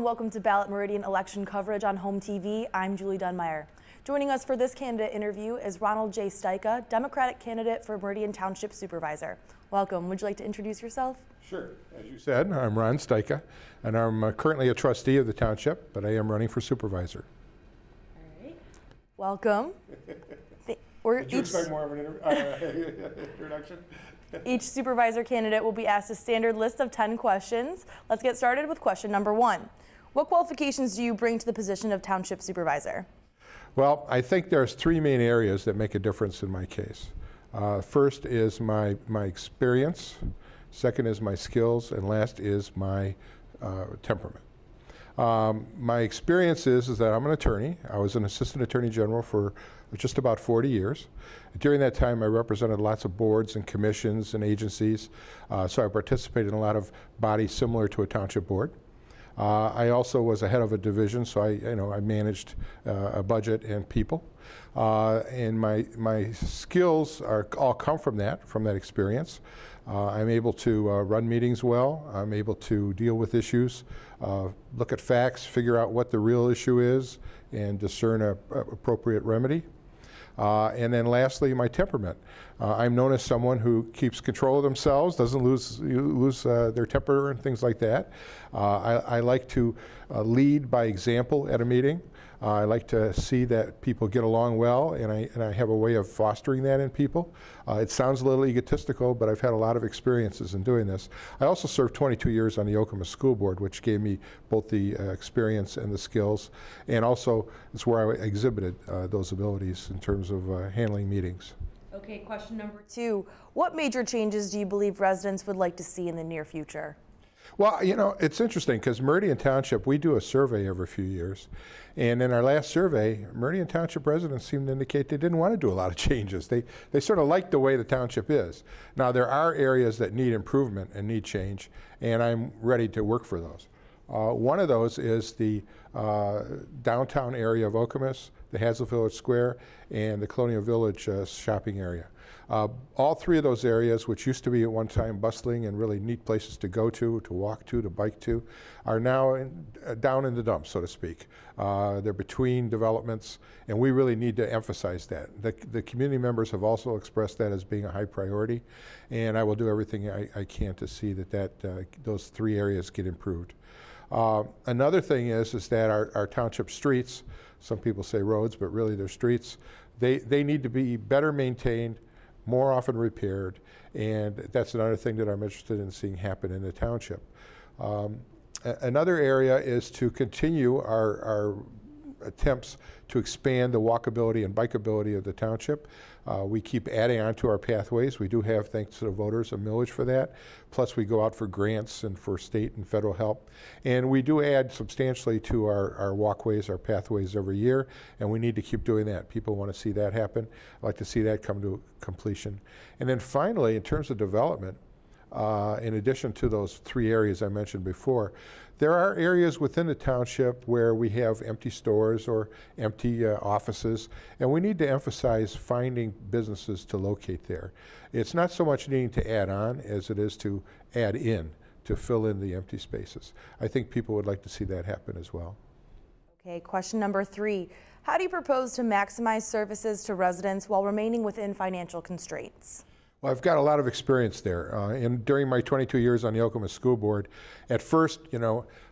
welcome to Ballot Meridian election coverage on HOMTV. I'm Julie Dunmeyer. Joining us for this candidate interview is Ronald J. Styka, Democratic candidate for Meridian Township Supervisor. Welcome. Would you like to introduce yourself? Sure. As you said, I'm Ron Styka, and I'm currently a trustee of the township, but I am running for supervisor. All right. Welcome. Did you expect more of an introduction? Each supervisor candidate will be asked a standard list of 10 questions. Let's get started with question number 1. What qualifications do you bring to the position of township supervisor? Well, I think there's 3 main areas that make a difference in my case. First is my experience, second is my skills, and last is my temperament. My experience is that I'm an attorney. I was an assistant attorney general for just about 40 years. During that time, I represented lots of boards and commissions and agencies, so I participated in a lot of bodies similar to a township board. I also was a head of a division, so I managed a budget and people. And my skills all come from that experience. I'm able to run meetings well. I'm able to deal with issues, look at facts, figure out what the real issue is, and discern an appropriate remedy. And then lastly, my temperament. I'm known as someone who keeps control of themselves, doesn't lose their temper and things like that. I like to lead by example at a meeting. I like to see that people get along well, and I have a way of fostering that in people. It sounds a little egotistical, but I've had a lot of experiences in doing this. I also served 22 years on the Okemos School Board, which gave me both the experience and the skills, and also it's where I exhibited those abilities in terms of handling meetings. Okay, question number 2. What major changes do you believe residents would like to see in the near future? Well, you know, it's interesting because Meridian Township, we do a survey every few years. And in our last survey, Meridian Township residents seemed to indicate they didn't want to do a lot of changes. They sort of like the way the township is. Now, there are areas that need improvement and need change, and I'm ready to work for those. One of those is the downtown area of Okemos, the Hazel Village Square, and the Colonial Village shopping area. All 3 of those areas, which used to be at one time bustling and really neat places to go to walk to bike to, are now down in the dumps, so to speak. They're between developments, and we really need to emphasize that. The community members have also expressed that as being a high priority, and I will do everything I can to see that those 3 areas get improved. Another thing is that our township streets, some people say roads, but really they're streets, they need to be better maintained, more often repaired, and that's another thing that I'm interested in seeing happen in the township. Another area is to continue our attempts to expand the walkability and bikeability of the township. We keep adding on to our pathways. We do have, thanks to the voters, a millage for that. Plus we go out for grants and for state and federal help. And we do add substantially to our walkways, our pathways every year, and we need to keep doing that. People want to see that happen. I'd like to see that come to completion. And then finally, in terms of development, in addition to those 3 areas I mentioned before, there are areas within the township where we have empty stores or empty offices, and we need to emphasize finding businesses to locate there. It's not so much needing to add on as it is to add in, to fill in the empty spaces. I think people would like to see that happen as well. Okay, question number 3. How do you propose to maximize services to residents while remaining within financial constraints? Well, I've got a lot of experience there. And during my 22 years on the Okemos School Board, at first,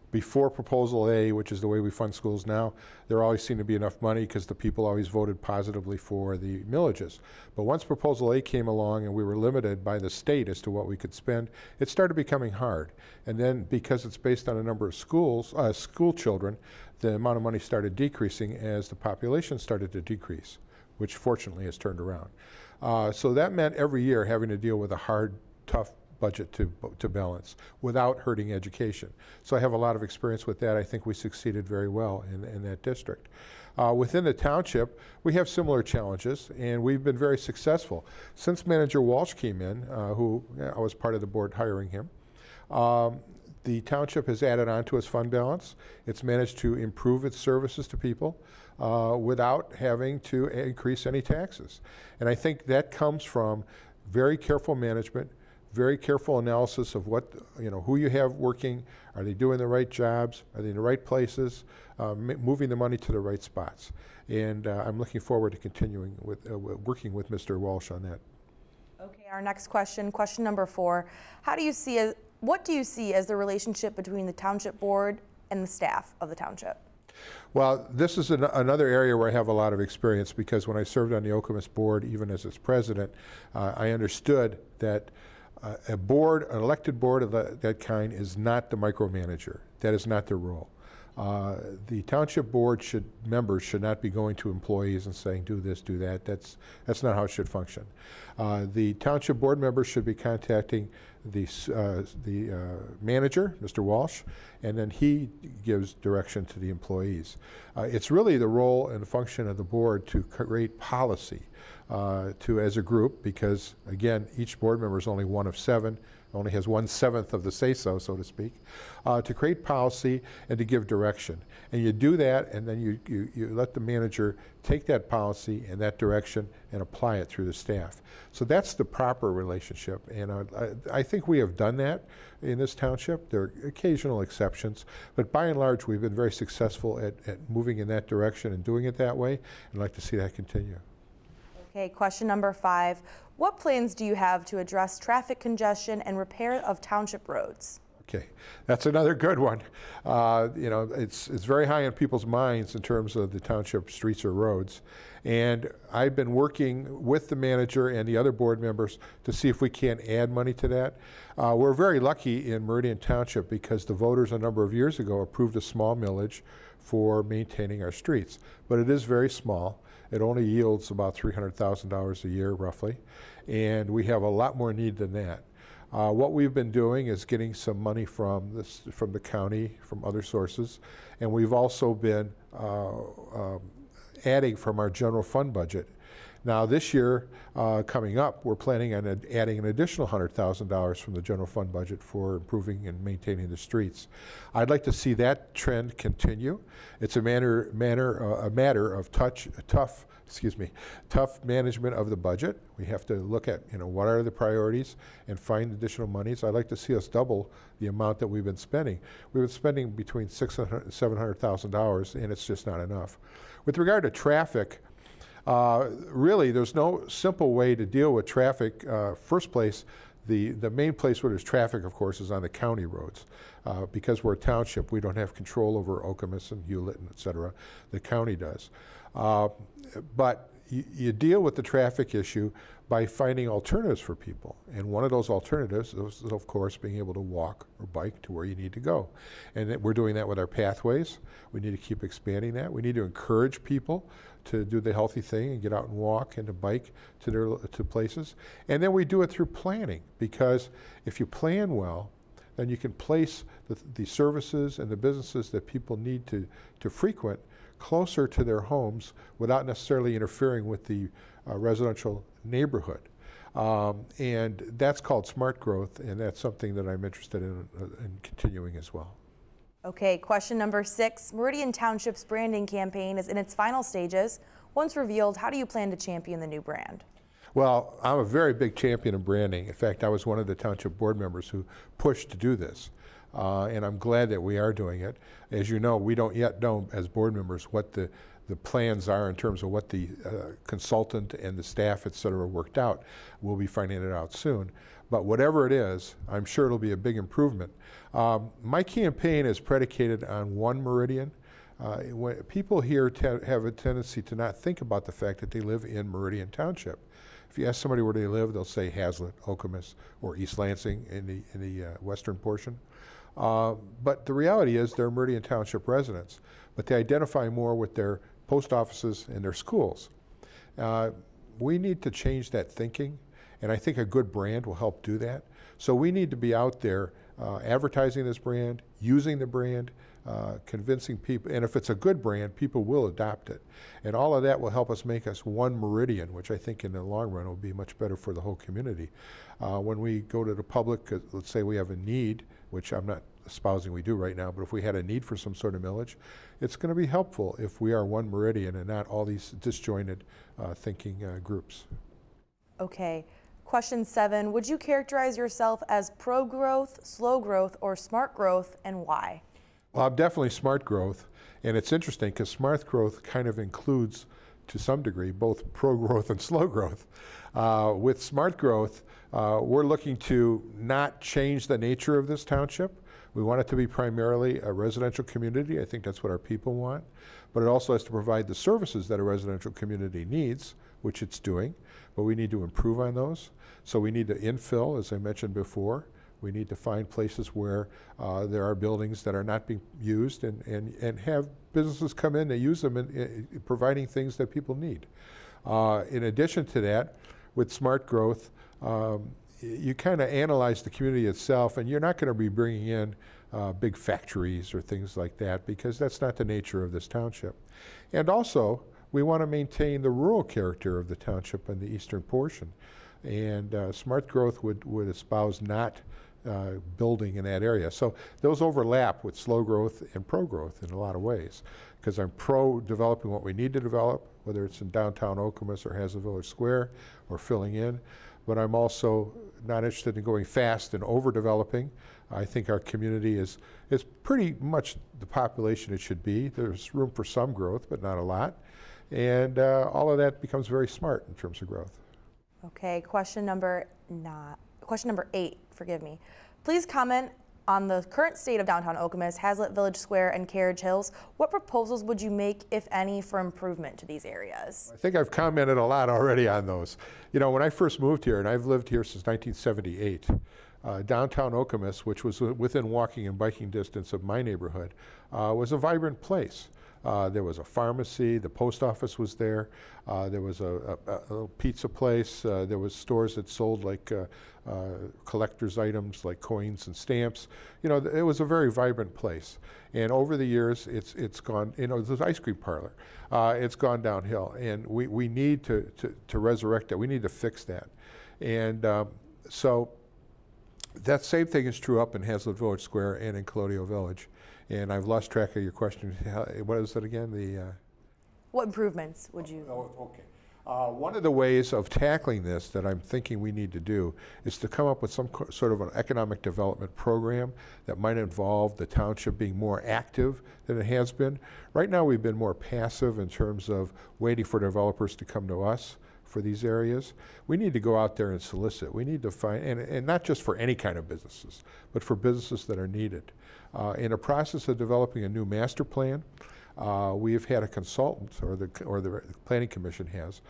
before Proposal A, which is the way we fund schools now, there always seemed to be enough money because the people always voted positively for the millages. But once Proposal A came along and we were limited by the state as to what we could spend, it started becoming hard. And then because it's based on a number of schools, school children, the amount of money started decreasing as the population started to decrease, which fortunately has turned around. So that meant every year having to deal with a hard, tough budget to balance without hurting education. So I have a lot of experience with that. I think we succeeded very well in that district. Within the township, we have similar challenges, and we've been very successful. Since Manager Walsh came in, who I was part of the board hiring him, the township has added on to its fund balance. It's managed to improve its services to people without having to increase any taxes. And I think that comes from very careful management, very careful analysis of what, who you have working. Are they doing the right jobs? Are they in the right places? Moving the money to the right spots. And I'm looking forward to continuing with working with Mr. Walsh on that. Okay, our next question, question number 4. What do you see as the relationship between the Township Board and the staff of the Township? Well, this is another area where I have a lot of experience, because when I served on the Okemos board, even as its president, I understood that an elected board of that kind is not the micromanager. That is not their role. The Township Board members should not be going to employees and saying, do this, do that. That's not how it should function. The Township Board members should be contacting the manager, Mr. Walsh, and then he gives direction to the employees. It's really the role and function of the board to create policy as a group, because again, each board member is only one of 7, only has 1/7 of the say-so, so to speak, to create policy and to give direction. And you do that, and then you let the manager take that policy and that direction and apply it through the staff. So that's the proper relationship, and I think we have done that in this township. There are occasional exceptions, but by and large, we've been very successful at moving in that direction and doing it that way, and I'd like to see that continue. Okay, question number 5. What plans do you have to address traffic congestion and repair of township roads? Okay, that's another good one. It's very high in people's minds in terms of the township streets or roads. And I've been working with the manager and the other board members to see if we can add money to that. We're very lucky in Meridian Township because the voters a number of years ago approved a small millage for maintaining our streets. But it is very small. It only yields about $300,000 a year, roughly. And we have a lot more need than that. What we've been doing is getting some money from the county, from other sources, and we've also been adding from our general fund budget. Now this year, coming up, we're planning on adding an additional $100,000 from the general fund budget for improving and maintaining the streets. I'd like to see that trend continue. It's a matter of tough management of the budget. We have to look at what are the priorities and find additional monies. I'd like to see us double the amount that we've been spending. We've been spending between $600,000 and $700,000, and it's just not enough. With regard to traffic, really, there's no simple way to deal with traffic. First place, the main place where there's traffic, of course, is on the county roads. Because we're a township, we don't have control over Okemos and Hewlett and et cetera. The county does. But you deal with the traffic issue by finding alternatives for people. And one of those alternatives is, of course, being able to walk or bike to where you need to go. And we're doing that with our pathways. We need to keep expanding that. We need to encourage people to do the healthy thing and get out and walk and to bike to places. And then we do it through planning, because if you plan well, then you can place the services and the businesses that people need to frequent closer to their homes without necessarily interfering with the residential neighborhood. And that's called smart growth, and that's something that I'm interested in continuing as well. Okay, question number 6. Meridian Township's branding campaign is in its final stages. Once revealed, how do you plan to champion the new brand? Well, I'm a very big champion of branding. In fact, I was one of the township board members who pushed to do this. And I'm glad that we are doing it. As you know, we don't yet know as board members what the plans are in terms of what the consultant and the staff, et cetera, worked out. We'll be finding it out soon. But whatever it is, I'm sure it'll be a big improvement. My campaign is predicated on one Meridian. When people here have a tendency to not think about the fact that they live in Meridian Township. If you ask somebody where they live, they'll say Hazlet, Okemos, or East Lansing in the western portion. But the reality is they're Meridian Township residents, but they identify more with their post offices and their schools. We need to change that thinking, and I think a good brand will help do that. So we need to be out there advertising this brand, using the brand, convincing people, and if it's a good brand, people will adopt it. And all of that will help us make us one Meridian, which I think in the long run will be much better for the whole community. When we go to the public, let's say we have a need, which I'm not espousing we do right now, but if we had a need for some sort of millage, it's going to be helpful if we are one Meridian and not all these disjointed thinking groups. Okay. Question 7, would you characterize yourself as pro-growth, slow growth, or smart growth, and why? Well, I'm definitely smart growth, and it's interesting because smart growth kind of includes, to some degree, both pro-growth and slow growth. With smart growth, we're looking to not change the nature of this township. We want it to be primarily a residential community. I think that's what our people want. But it also has to provide the services that a residential community needs, which it's doing, but we need to improve on those. So we need to infill, as I mentioned before. We need to find places where there are buildings that are not being used and have businesses come in and use them in providing things that people need. In addition to that, with smart growth, you kind of analyze the community itself, and you're not going to be bringing in big factories or things like that because that's not the nature of this township. And also, we want to maintain the rural character of the township in the eastern portion. And smart growth would espouse not building in that area. So those overlap with slow growth and pro-growth in a lot of ways, because I'm pro-developing what we need to develop, whether it's in downtown Okemos or Hazlet Village Square or filling in, but I'm also not interested in going fast and overdeveloping. I think our community is pretty much the population it should be. There's room for some growth, but not a lot. And all of that becomes very smart in terms of growth. Okay, question number 8, forgive me. Please comment on the current state of downtown Okemos, Hazlet Village Square, and Carriage Hills. What proposals would you make, if any, for improvement to these areas? I think I've commented a lot already on those. You know, when I first moved here, and I've lived here since 1978, downtown Okemos, which was within walking and biking distance of my neighborhood, was a vibrant place. There was a pharmacy, the post office was there, there was a little pizza place, there was stores that sold like collector's items like coins and stamps. You know, it was a very vibrant place. And over the years, it's gone, you know, there's an ice cream parlor. It's gone downhill, and we need to resurrect that. We need to fix that. And so that same thing is true up in Hazlet Village Square and in Colonial Village. And I've lost track of your question. What is it again? What improvements would you? Oh, okay. One of the ways of tackling this that I'm thinking we need to do is to come up with some sort of an economic development program that might involve the township being more active than it has been. Right now we've been more passive in terms of waiting for developers to come to us for these areas. We need to go out there and solicit. We need to find, and not just for any kind of businesses, but for businesses that are needed. In a process of developing a new master plan, we have had a consultant, or the Planning Commission has,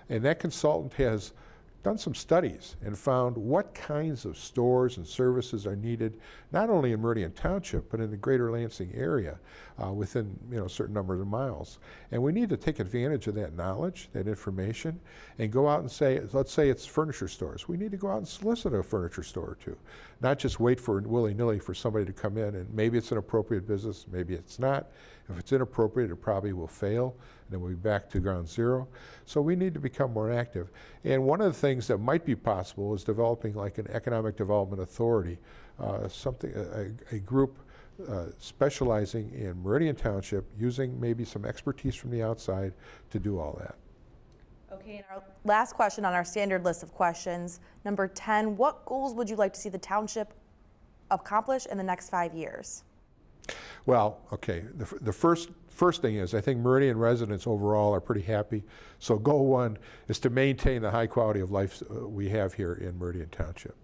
and that consultant has done some studies and found what kinds of stores and services are needed, not only in Meridian Township, but in the greater Lansing area within a certain number of miles. And we need to take advantage of that knowledge, that information, and go out and say, let's say it's furniture stores. We need to go out and solicit a furniture store or two, not just wait for willy-nilly for somebody to come in, and maybe it's an appropriate business, maybe it's not. If it's inappropriate, it probably will fail, and then we'll be back to ground zero. So we need to become more active. And one of the things that might be possible is developing like an economic development authority, a group specializing in Meridian Township, using maybe some expertise from the outside to do all that. Okay, and our last question on our standard list of questions, number 10, what goals would you like to see the township accomplish in the next 5 years? Well, okay, the first thing is I think Meridian residents overall are pretty happy. So goal 1 is to maintain the high quality of life we have here in Meridian Township.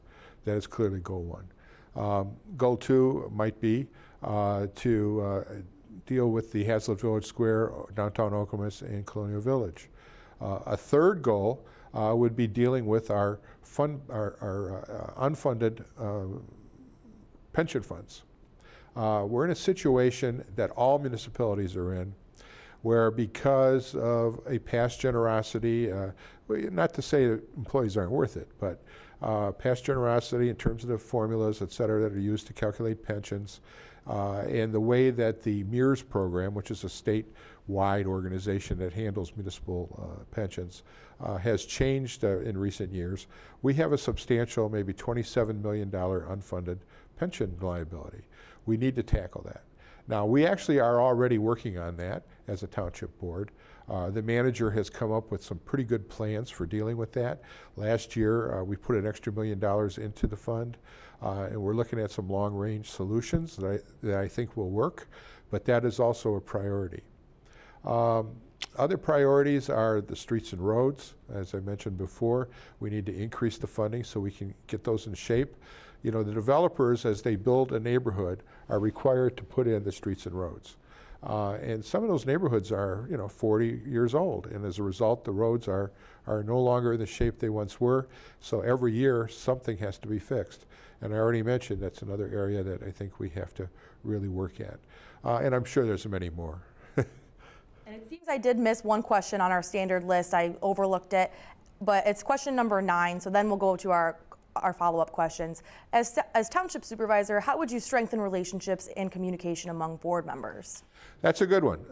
That is clearly goal 1. Goal 2 might be to deal with the Hazlet Village Square, downtown Okemos, and Colonial Village. A third goal would be dealing with our unfunded pension funds. We're in a situation that all municipalities are in, where because of a past generosity, not to say that employees aren't worth it, but past generosity in terms of the formulas, et cetera, that are used to calculate pensions, and the way that the MERS program, which is a statewide organization that handles municipal pensions, has changed in recent years. We have a substantial, maybe $27 million unfunded pension liability. We need to tackle that. Now, we actually are already working on that as a township board. The manager has come up with some pretty good plans for dealing with that. Last year, we put an extra $1 million into the fund, and we're looking at some long-range solutions that I think will work, but that is also a priority. Other priorities are the streets and roads. As I mentioned before, we need to increase the funding so we can get those in shape. You know, the developers, as they build a neighborhood, are required to put in the streets and roads. And some of those neighborhoods are, 40 years old, and as a result, the roads are no longer in the shape they once were. So every year, something has to be fixed. And I already mentioned that's another area that I think we have to really work at. And I'm sure there's many more. And it seems I did miss one question on our standard list. I overlooked it, but it's question number 9. So then we'll go to our follow-up questions. As Township Supervisor, how would you strengthen relationships and communication among board members? That's a good one.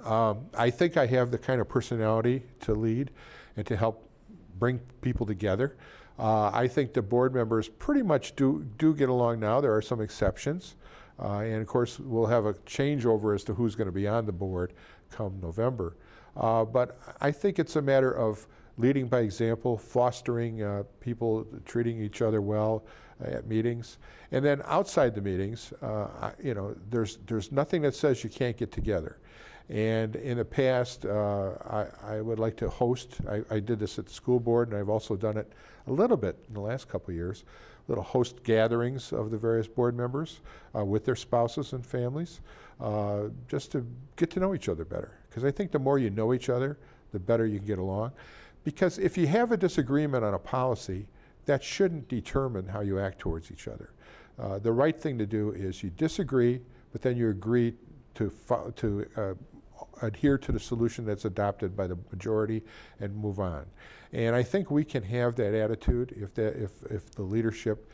I think I have the kind of personality to lead and to help bring people together. I think the board members pretty much do get along now. There are some exceptions. And of course, we'll have a changeover as to who's going to be on the board come November. But I think it's a matter of leading by example, fostering people treating each other well at meetings. And then outside the meetings, there's nothing that says you can't get together. And in the past, I would like to host, I did this at the school board, and I've also done it a little bit in the last couple of years, little host gatherings of the various board members with their spouses and families, just to get to know each other better. Because I think the more you know each other, the better you can get along. Because if you have a disagreement on a policy, that shouldn't determine how you act towards each other. The right thing to do is you disagree, but then you agree to adhere to the solution that's adopted by the majority and move on. And I think we can have that attitude if the leadership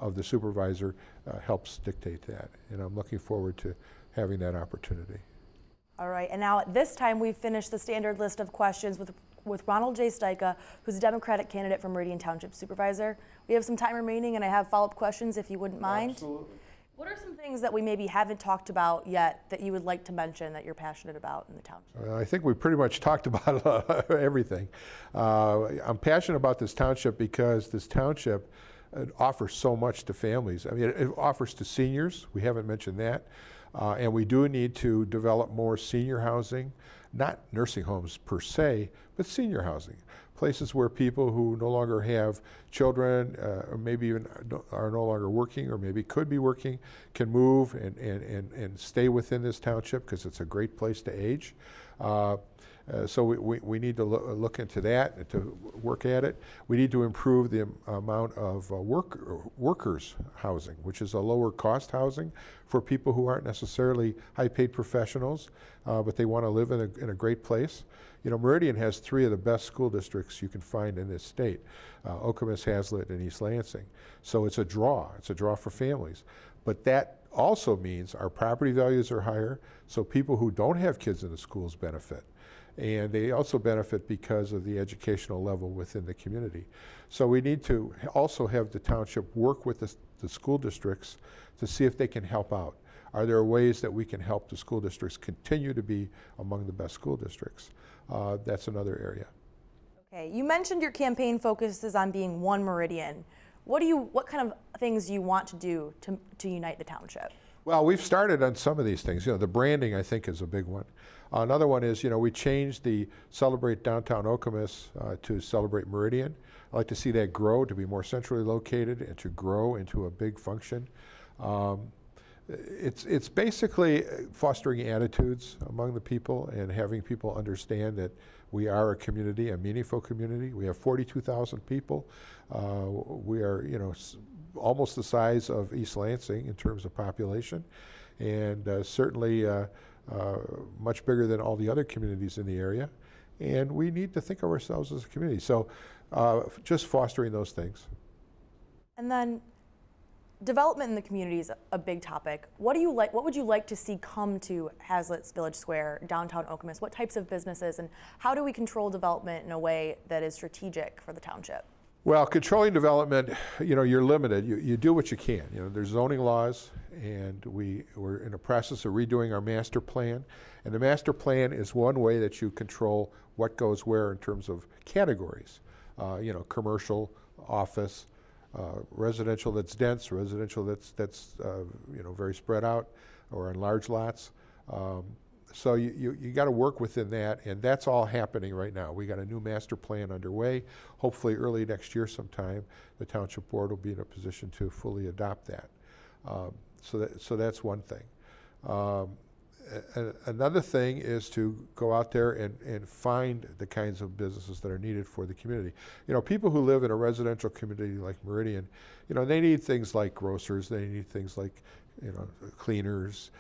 of the supervisor helps dictate that. And I'm looking forward to having that opportunity. All right, and now at this time we've finished the standard list of questions with Ronald J. Styka, who's a Democratic candidate for Meridian Township Supervisor. We have some time remaining, and I have follow-up questions if you wouldn't mind. Absolutely. What are some things that we maybe haven't talked about yet that you would like to mention that you're passionate about in the township? I think we pretty much talked about everything. I'm passionate about this township because this township offers so much to families. I mean, it offers to seniors. We haven't mentioned that. And we do need to develop more senior housing, not nursing homes per se, but senior housing. Places where people who no longer have children, or maybe even are no longer working, or maybe could be working, can move and stay within this township because it's a great place to age. So we need to look into that and to work at it. We need to improve the amount of workers housing, which is a lower cost housing for people who aren't necessarily high-paid professionals, but they want to live in a great place. You know, Meridian has 3 of the best school districts you can find in this state, Okemos, Hazlet, and East Lansing. So it's a draw. It's a draw for families. But that also means our property values are higher, so people who don't have kids in the schools benefit. And they also benefit because of the educational level within the community. So we need to also have the township work with the school districts to see if they can help out. Are there ways that we can help the school districts continue to be among the best school districts? That's another area. Okay, you mentioned your campaign focuses on being one Meridian. What kind of things do you want to do to unite the township? Well, we've started on some of these things. You know, the branding, I think, is a big one. Another one is, we changed the Celebrate Downtown Okemos to Celebrate Meridian. I'd like to see that grow to be more centrally located and to grow into a big function. It's basically fostering attitudes among the people and having people understand that we are a community, a meaningful community. We have 42,000 people. We are, almost the size of East Lansing in terms of population, and certainly much bigger than all the other communities in the area. And we need to think of ourselves as a community. So just fostering those things. And then development in the community is a big topic. What would you like to see come to Hazlitt's Village Square, downtown Okemos? What types of businesses, and how do we control development in a way that is strategic for the township? Well, controlling development, you're limited. You do what you can. There's zoning laws, and we're in the process of redoing our master plan. And the master plan is one way that you control what goes where in terms of categories. Commercial, office, residential that's dense, residential that's very spread out, or in large lots. So you got to work within that, and that's all happening right now. We got a new master plan underway. Hopefully early next year sometime, the Township Board will be in a position to fully adopt that. So that's one thing. Another thing is to go out there and find the kinds of businesses that are needed for the community. People who live in a residential community like Meridian, they need things like grocers, they need things like cleaners,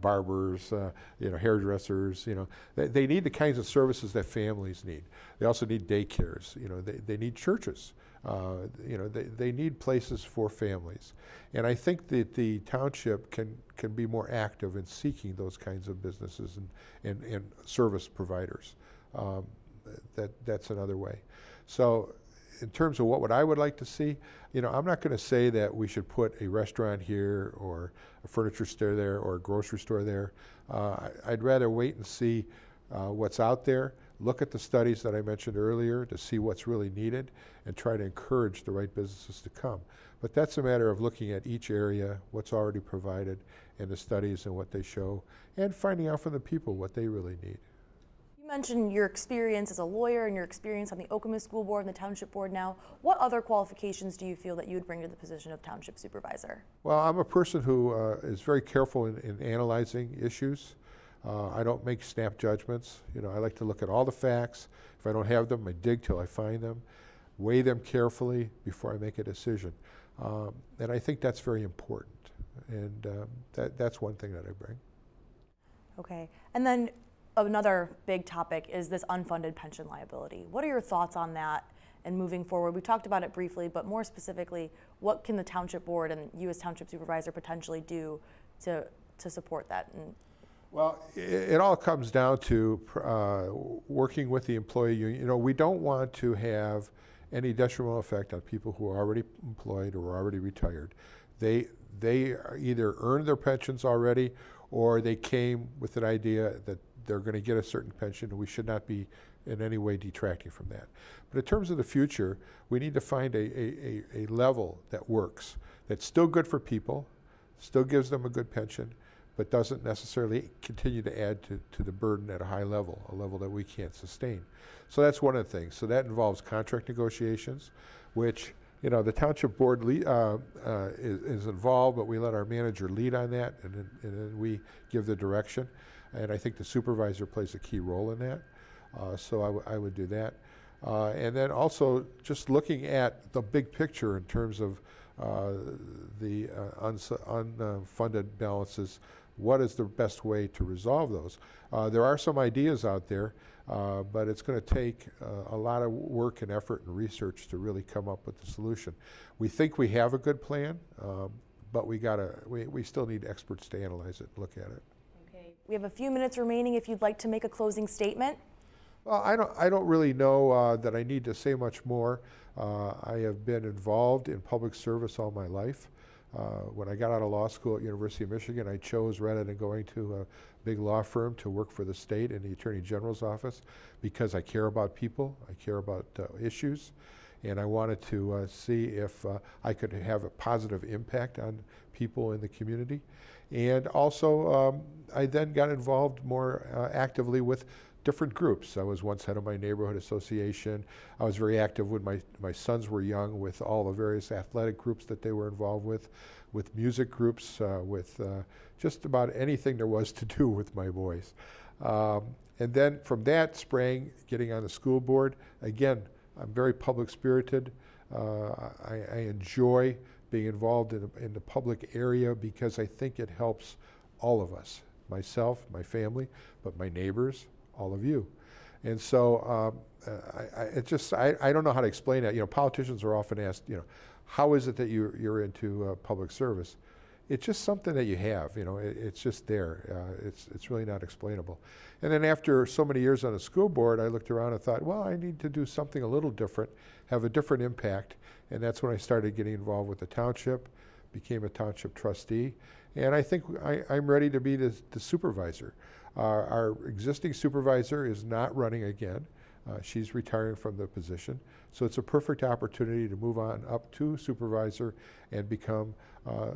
barbers, hairdressers. They need the kinds of services that families need. They also need daycares. They need churches. They need places for families. And I think that the township can be more active in seeking those kinds of businesses and service providers. That's another way. So in terms of what I would like to see, I'm not going to say that we should put a restaurant here or a furniture store there or a grocery store there. I'd rather wait and see what's out there, look at the studies that I mentioned earlier to see what's really needed, and try to encourage the right businesses to come. But that's a matter of looking at each area, what's already provided, and the studies and what they show, and finding out from the people what they really need. You mentioned your experience as a lawyer and your experience on the Okemos School Board and the Township Board now. What other qualifications do you feel that you would bring to the position of Township Supervisor? Well, I'm a person who is very careful in analyzing issues. I don't make snap judgments. I like to look at all the facts. If I don't have them, I dig till I find them, weigh them carefully before I make a decision. And I think that's very important. And that's one thing that I bring. Okay. And then another big topic is this unfunded pension liability. What are your thoughts on that and moving forward? We talked about it briefly, but more specifically, what can the Township Board and you as Township Supervisor potentially do to support that? Well, it all comes down to working with the employee union. We don't want to have any detrimental effect on people who are already employed or already retired. They either earned their pensions already, or they came with an idea that they're going to get a certain pension, and we should not be in any way detracting from that. But in terms of the future, we need to find a level that works, that's still good for people, still gives them a good pension, but doesn't necessarily continue to add to the burden at a high level, a level that we can't sustain. So that's one of the things. So that involves contract negotiations, which the Township Board is involved, but we let our manager lead on that, and then we give the direction. And I think the supervisor plays a key role in that. So I would do that. And then also just looking at the big picture in terms of the unfunded balances. What is the best way to resolve those? There are some ideas out there, but it's going to take a lot of work and effort and research to really come up with the solution. We think we have a good plan, but we still need experts to analyze it and look at it. Okay. We have a few minutes remaining if you'd like to make a closing statement. Well, I don't really know that I need to say much more. I have been involved in public service all my life. When I got out of law school at University of Michigan, I chose, rather than going to a big law firm, to work for the state in the Attorney General's office, because I care about people, I care about issues, and I wanted to see if I could have a positive impact on people in the community. And also, I then got involved more actively with different groups. I was once head of my neighborhood association. I was very active when my sons were young with all the various athletic groups that they were involved with music groups, with just about anything there was to do with my boys. And then from that sprang getting on the school board. Again, I'm very public spirited. I enjoy being involved in the public area because I think it helps all of us, myself, my family, but my neighbors, all of you. And so I don't know how to explain that. Politicians are often asked, how is it that you're into public service? it's just something that you have, you know, it's just there. It's really not explainable. And then after so many years on the school board, I looked around and thought, well, I need to do something a little different, have a different impact. And that's when I started getting involved with the township, became a township trustee. And I think I'm ready to be the supervisor. Our existing supervisor is not running again. She's retiring from the position. So it's a perfect opportunity to move on up to supervisor and become,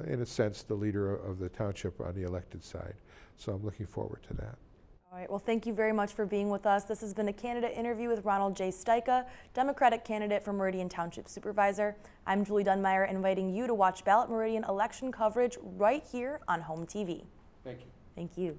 in a sense, the leader of the township on the elected side. So I'm looking forward to that. All right, well, thank you very much for being with us. This has been a candidate interview with Ronald J. Styka, Democratic candidate for Meridian Township Supervisor. I'm Julie Dunmeyer, inviting you to watch Ballot Meridian election coverage right here on HOMTV. Thank you. Thank you.